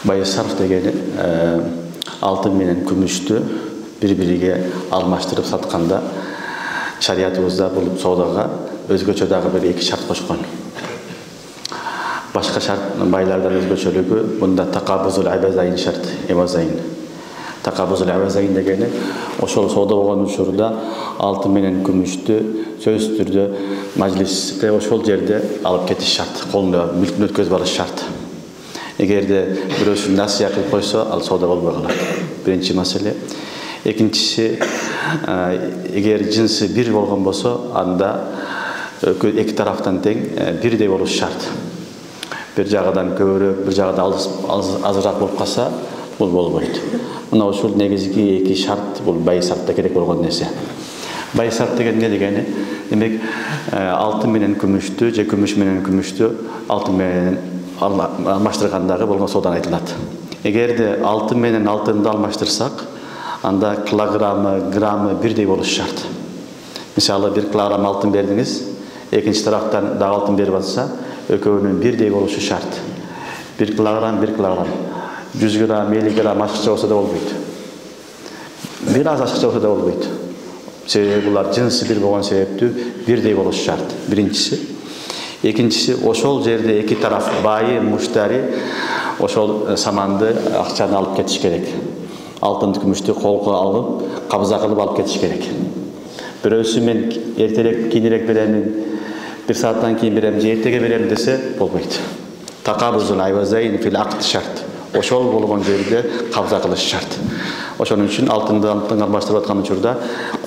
Bayı sarf degeni altın менен күмүштү бири-бириге алмаштырып сатканда шариятыбызда бул соодаға өзгөчө дагы бир эки шарт кошкон. Башка шарт байлардан өзгөчөлүгү мында такабузул абазайн шарт, эвазайн. Такабузул абазайн дегени ошол соода болгон учурда алтын менен күмүштү сөзсүз түрдө мажлисте ошол жерде алып кетиш шарт, колунда мүлкүн өткөзүп алыш шарт. Эгерде бирөөсү насыя кылып койсо, ал соода болбой калат. Биринчи маселе. Экинчиси, эгер жинси бир болгон болсо, анда эки тараптан тең бирдей болуш шарт. Бир жагынан көбүрөөк, бир жагынан азыраак болуп калса, бул болбойт. Мына ушул негизги эки шарт бул бай сартта керек болгон нерсе. Бай сарт деген не дегени? Демек, алтын менен күмүштү же күмүш менен күмүштү алтын менен алмаштыргандагы болгон соодан айтылат. Эгерде алтын менен алтынды алмаштырсак, анда килограммы, граммы бирдей болуш шарт. Мисалы, 1 килограмм алтын бердиңиз, экинчи тараптан дагы алтын берип атса, экөөнүн бирдей болушу шарт. 1 килограмм, 1 килограмм. 100 грамм, 50 грамм ашыкча болсо да болбойт. Бир аз ашыкча болсо да болбойт. Себеби булар жинси бир болгон себептүү бирдей болуш шарт. Биринчиси. Экинчиси, ошол жерде эки тараф байы, муштари ошол саманды, акчаны алып кетиш керек. Алтынды, күмүштү колго алып, кабза кылып алып кетиш керек. Бирөөсү мен эртерээк, кийинирээк беремин, 1 сааттан кийин берем, же эртеге берем десе болбойт. Такабузул айвазайн фил акд шарт. Ошол болгон жерде кабза кылыш шарт. Ошон үчүн алтынды алмаштырып аткан учурда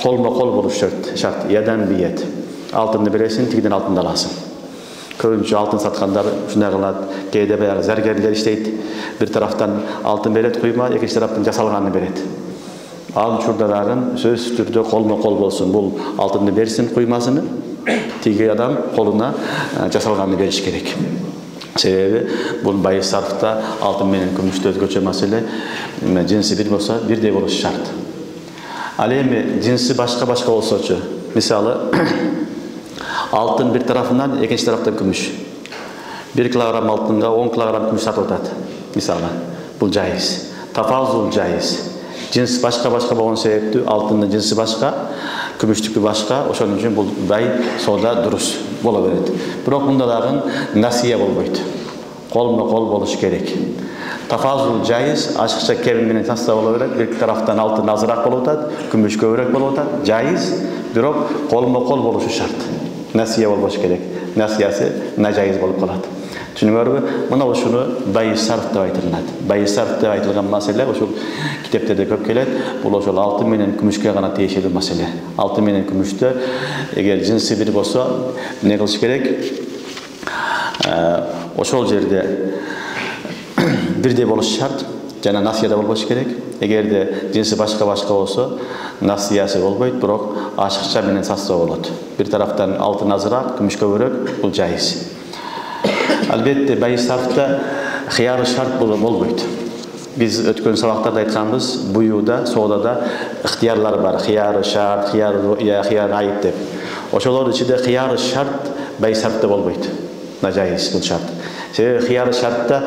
колмо-кол болуш шарт. Ядан биет. Алтынды бересиң, тигиден алтынды аласың. Көбүнчө алтын саткандар ушундай кылат. Кээде баягы заргерлер иштейт. Бир тараптан алтын берет, куйма, экинчи тараптан жасалганын берет. Ал учурда дагы сөзсүз түрдө колмо-кол болсун. Бул алтынды берсин, куймасыны, тиги адам колуна жасалганын бериш керек. Себеби бул бай сарфта алтын менен күмүштү өзгөчө маселе, жинси бир болсо бирдей болуш шарт. Ал эми жинси башка болсочу, мисалы, алтын бир тарафынан, экинчи тараптан күмүш. 1 килограмм алтынга 10 килограмм күмүш сатып атат. Мисалы, бул жайыз. Тафазул жайыз. Жинс башка болгон себептүү алтындын жинси башка, күмүштүкү башка, ошон үчүн бул бай соода дурус боло берет. Бирок мында дагы насия болбойт. Колмо-кол болуш керек. Тафазул жайыз, ашыкча кем менен сатса боло берет. Бир тараптан алтын азыраак болуп атат, күмүш көбүрөөк болуп атат. Жайыз, бирок колмо-кол болушу шарт. Насия болбош керек. Насиясы нажайыз болуп калат. Түшүнүңөрбү? Мына ушуну бай сарф деп айтылат. Бай сарф деп айтылган маселе ушул китептерде көп келет. Бул ошол алтын менен күмүшкө гана тиешелүү маселе. Алтын менен күмүштө эгер жинси бир болсо, эмне кылыш керек? Ошол жерде бирдей болуш шарт, жана насияда болбош керек. Эгерде жинси башка болсо, насиясы болбойт, бирок ашыкча менен сатса болот. Бир тараптан алтын азыраак, күмүш көбүрөөк, бул жайыз. Албетте, бай сарфта хыяры шарт болбойт. Биз өткөн сабактарда айтканбыз, буюуда, соодада ыктыярлар бар. Хыяры шарт, хыяры айып деп. Ошолордун ичинде хыяры шарт бай сарфта болбойт. Нажайыз бул шарт. Себеби хыяры шартта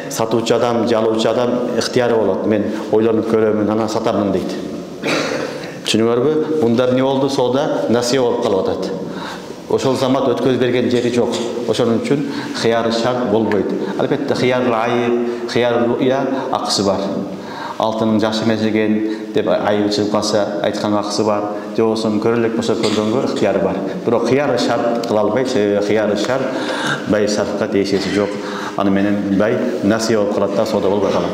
сатуучу адам, алуучу адам ыктыяры болот. Мен ойлонуп көрөмүн, анан сатамын дейт. Түшүнүңөрбү? Мында эмне болду? Соода насия болуп калып атат. Ошол замат өткөзүп берген жери жок. Ошон үчүн хыяры шарт болбойт. Албетте хыяры айып, хыяры руя акысы бар. Алтынын жакшы эмес экен деп айып чыгып калса айткан акысы бар. Же болбосо көрө элек болсо көргөнгө ыктыяры бар. Бирок хыяры шарт кыла албайт, себеби хыяры шарт бай сарфка тиешеси жок. Аны менен бай насия болуп калат да, соода болбой калат.